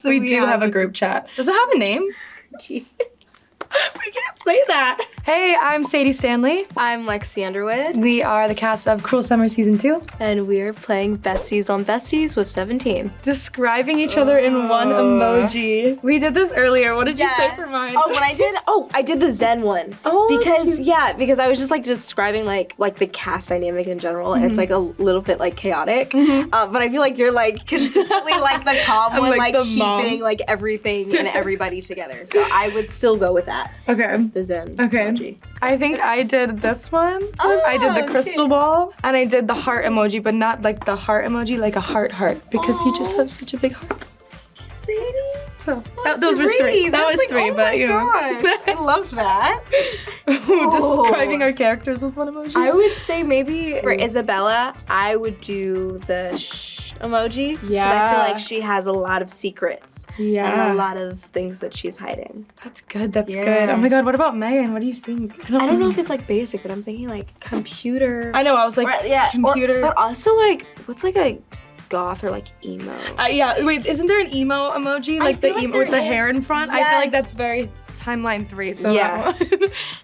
So we do have a group chat. Does it have a name? Gee. We can't say that. Hey, I'm Sadie Stanley. I'm Lexi Underwood. We are the cast of Cruel Summer Season 2. And we're playing Besties on Besties with 17. Describing each other in one emoji. We did this earlier. What did you say for mine? I did the Zen one. Because I was just like describing like the cast dynamic in general, and it's like a little bit like chaotic. But I feel like you're like consistently like the calm one, like keeping mom. Like everything and everybody together. So I would still go with that. Okay. The Zen. Okay. Emoji. I think I did this one. I did the crystal ball, and I did the heart emoji, but not like the heart emoji, like a heart because you just have such a big heart. Sadie. So those were three. That was like, three, but you know. I loved that. Describing our characters with one emoji. I would say maybe for Isabella, I would do the emoji. Just 'cause I feel like she has a lot of secrets. Yeah. And a lot of things that she's hiding. That's good. That's good. Oh my God. What about Megan? What do you think? I don't know if it's like basic, but I'm thinking like computer. I know. I was like computer. But also like what's like a goth or like emo? Yeah. Wait. Isn't there an emo emoji? Like the emo with the hair in front? Yes. I feel like that's very timeline 3. So yeah.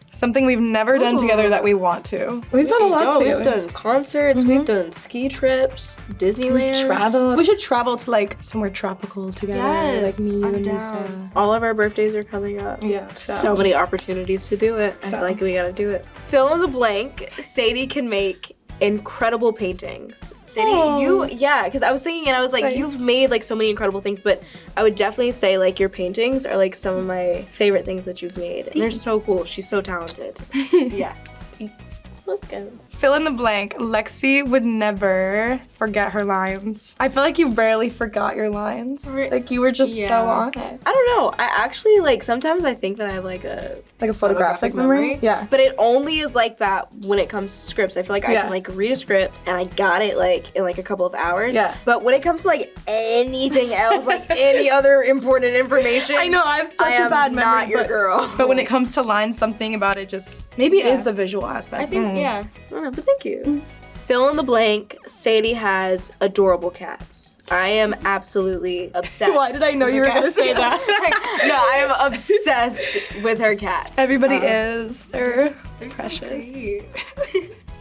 Something we've never done together that we want to. We've done a lot too. We've done concerts, we've done ski trips, Disneyland. Travel. We should travel to like somewhere tropical together. Yes, like me, you, I'm and down. Lisa. All of our birthdays are coming up. Yeah. So many opportunities to do it. I feel like we gotta do it. Fill in the blank. Sadie can make incredible paintings. Sadie, because I was thinking and I was like, you've made like so many incredible things, but I would definitely say like your paintings are like some of my favorite things that you've made. And they're so cool. She's so talented. Yeah. Okay. Fill in the blank. Lexi would never forget her lines. I feel like you rarely forgot your lines. Like you were just so on it. I don't know. I actually like sometimes I think that I have like a photographic memory. Yeah. But it only is like that when it comes to scripts. I feel like I can like read a script and I got it like in like a couple of hours. Yeah. But when it comes to like anything else, like any other important information, I know I have such a bad memory. Not your girl. But when it comes to lines, something about it just maybe it is the visual aspect. I think I don't know, but thank you. Fill in the blank. Sadie has adorable cats. I am absolutely obsessed. Why did I know you were going to say that? No, I am obsessed with her cats. Everybody is. They're precious. So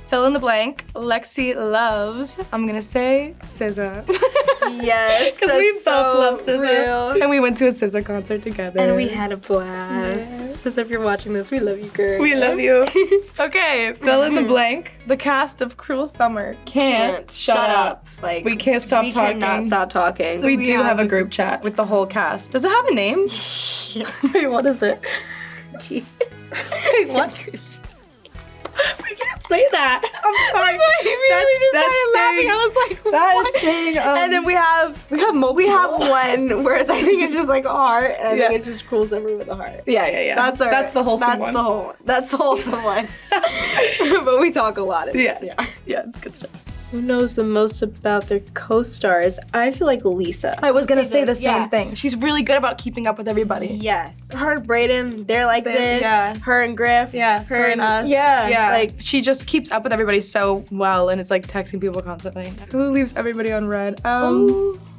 fill in the blank. Lexi loves, I'm going to say, SZA. Yes, because we both love SZA. Real. And we went to a SZA concert together. And we had a blast. SZA, if you're watching this, we love you, girl. We love you. Okay, fill in the blank. The cast of Cruel Summer can't shut up. Like we can't stop talking. We cannot stop talking. So we do have a group chat with the whole cast. Does it have a name? Wait, what is it? Gee. Wait, what? We can't say that. I'm sorry. Laughing. I was like, that is saying. And then we have one where I think it's just like a heart, and I think it's just Cruel Summer with a heart. Yeah. That's the wholesome one. That's the wholesome one. But we talk a lot. Yeah, it's good stuff. Who knows the most about their co-stars? I feel like Lisa. I was gonna say the same thing. She's really good about keeping up with everybody. Yes. Her and Brayden, they're like this. Yeah. Her and Griff. Yeah. Her and us. Yeah. Like she just keeps up with everybody so well and is like texting people constantly. Who leaves everybody on red?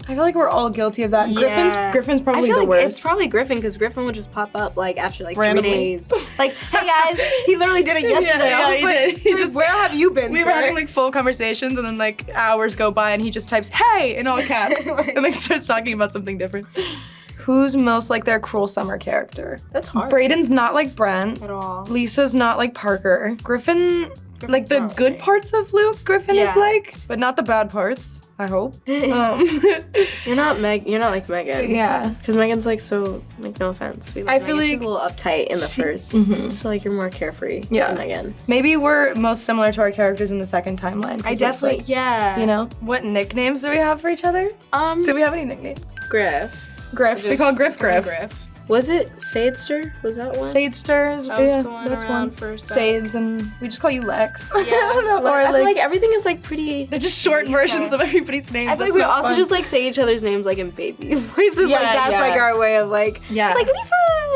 I feel like we're all guilty of that. Yeah. Griffin's probably I feel the like worst. It's probably Griffin because Griffin would just pop up like after like randomly. 3 days. Like, hey guys, he literally did it yesterday. Yeah, he did. He just, where have you been? We were having like full conversations and then like hours go by and he just types "Hey" in all caps and like starts talking about something different. Who's most like their Cruel Summer character? That's hard. Brayden's not like Brent. At all. Lisa's not like Parker. Griffin's like the good parts of Luke, Griffin is like, but not the bad parts. I hope. You're not like Megan. Yeah. Because Megan's like so, like no offense. I feel like she's a little uptight in the first. So like you're more carefree than Megan. Maybe we're most similar to our characters in the second timeline. I definitely, You know? What nicknames do we have for each other? Do we have any nicknames? Griff. We call Griff. Was it Sadester? Was that one? Sadesters. That's one for Sades, and we just call you Lex. Yeah. I feel like everything is like pretty. They're just short versions of everybody's names. I feel like we also just like say each other's names like in baby voices. Like that's like our way of like. Yeah. Like Lisa.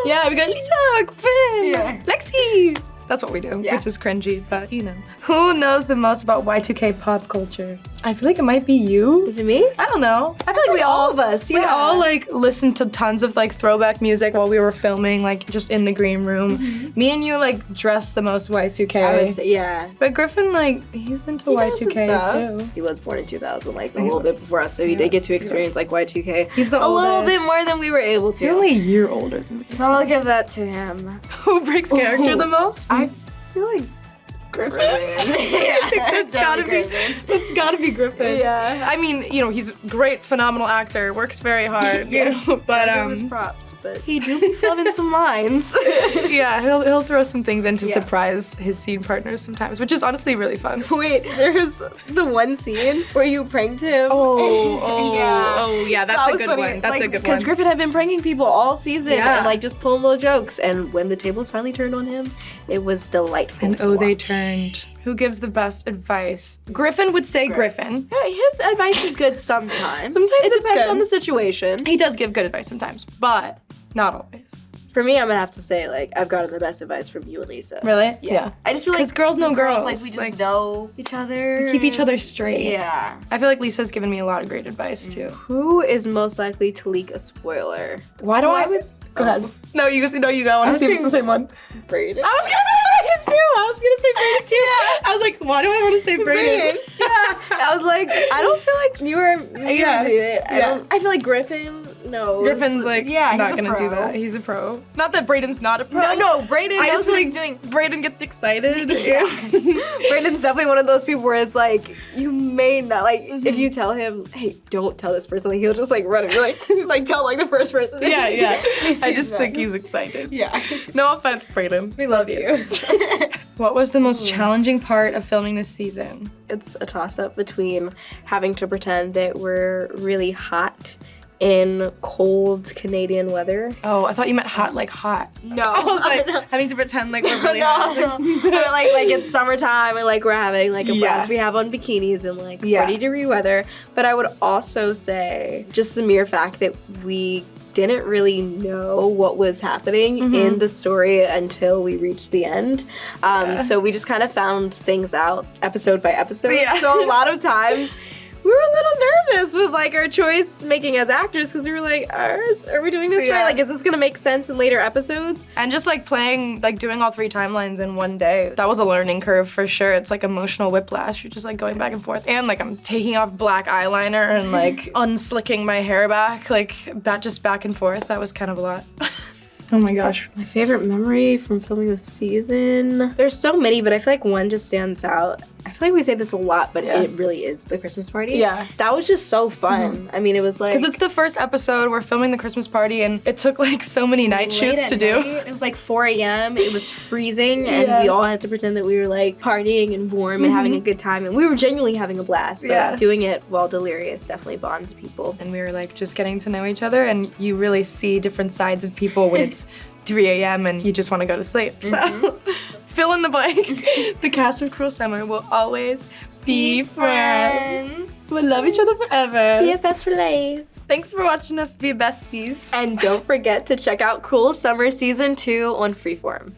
Yeah, we go Lisa, Griffin, Lexi. That's what we do, which is cringy, but you know. Who knows the most about Y2K pop culture? I feel like it might be you. Is it me? I don't know. I feel like we all of us. We all like listened to tons of like throwback music while we were filming, like just in the green room. Me and you like dressed the most Y2K. I would say, yeah. But Griffin, like, he's into Y2K too. He was born in 2000, like a little bit before us, so he did get to experience like Y2K. He's the a oldest. little bit more than we were able to. You're only a year older than me. So I'll give that to him. Who breaks character the most? I feel like Griffin. It's gotta be Griffin. Yeah. I mean, you know, he's a great, phenomenal actor, works very hard. You know, but his props, but he do be filming some lines. Yeah, he'll throw some things in to surprise his scene partners sometimes, which is honestly really fun. Wait, there's the one scene where you pranked him. Oh, yeah, that's a good one. That's a good one. Because Griffin had been pranking people all season and like just pulling little jokes, and when the tables finally turned on him, it was delightful. And to they watch. turned. Who gives the best advice? Griffin would say Griffin. Yeah, his advice is good sometimes. Sometimes it it's depends good. on the situation. He does give good advice sometimes, but not always. For me, I'm gonna have to say, like, I've gotten the best advice from you and Lisa. Really? Yeah. I just feel like 'cause girls know girls. Like, we just know each other. Keep each other straight. Yeah. I feel like Lisa's given me a lot of great advice too. Who is most likely to leak a spoiler? Why do I? Go ahead. No, you go. I want to see if it's the same one. Brayden. I was gonna say Brayden too. I was like, why do I want to say Brayden? I was like, I don't feel like you were. Yeah. Do it. I feel like Griffin knows. Griffin's like, not he's gonna do that. He's a pro. Not that Braden's not a pro. No, Brayden I knows just what like he's doing. Brayden gets excited. Brayden's definitely one of those people where it's like, you may not, like, if you tell him, hey, don't tell this person, like, he'll just like run and be like tell like the first person. Yeah. I just think he's excited. Yeah. No offense, Brayden. We love you. What was the most challenging part of filming this season? It's a toss-up between having to pretend that we're really hot in cold Canadian weather. Oh, I thought you meant hot, like hot. No. I was like having to pretend like we're really hot. Or like it's summertime and like we're having like a blast. We have on bikinis and like 40-degree weather. But I would also say just the mere fact that we didn't really know what was happening in the story until we reached the end. So we just kind of found things out episode by episode. So a lot of times we were a little nervous with like our choice making as actors because we were like, are we doing this right? Like, is this gonna make sense in later episodes? And just like playing, like doing all 3 timelines in one day, that was a learning curve for sure. It's like emotional whiplash. You're just like going back and forth. And like I'm taking off black eyeliner and like unslicking my hair back, like just back and forth. That was kind of a lot. Oh my gosh. My favorite memory from filming this season. There's so many, but I feel like one just stands out. I feel like we say this a lot, but it really is the Christmas party. Yeah. That was just so fun. I mean, it was like... Because it's the first episode, we're filming the Christmas party, and it took like so many night shoots to do. It was like 4 a.m. It was freezing, and we all had to pretend that we were like partying and warm and having a good time, and we were genuinely having a blast, but doing it while delirious definitely bonds people. And we were like just getting to know each other, and you really see different sides of people when it's 3 a.m. and you just want to go to sleep. So fill in the blank. The cast of Cruel Summer will always be friends. We'll love each other forever. Be a best for life. Thanks for watching us be besties. And don't forget to check out Cruel Summer Season 2 on Freeform.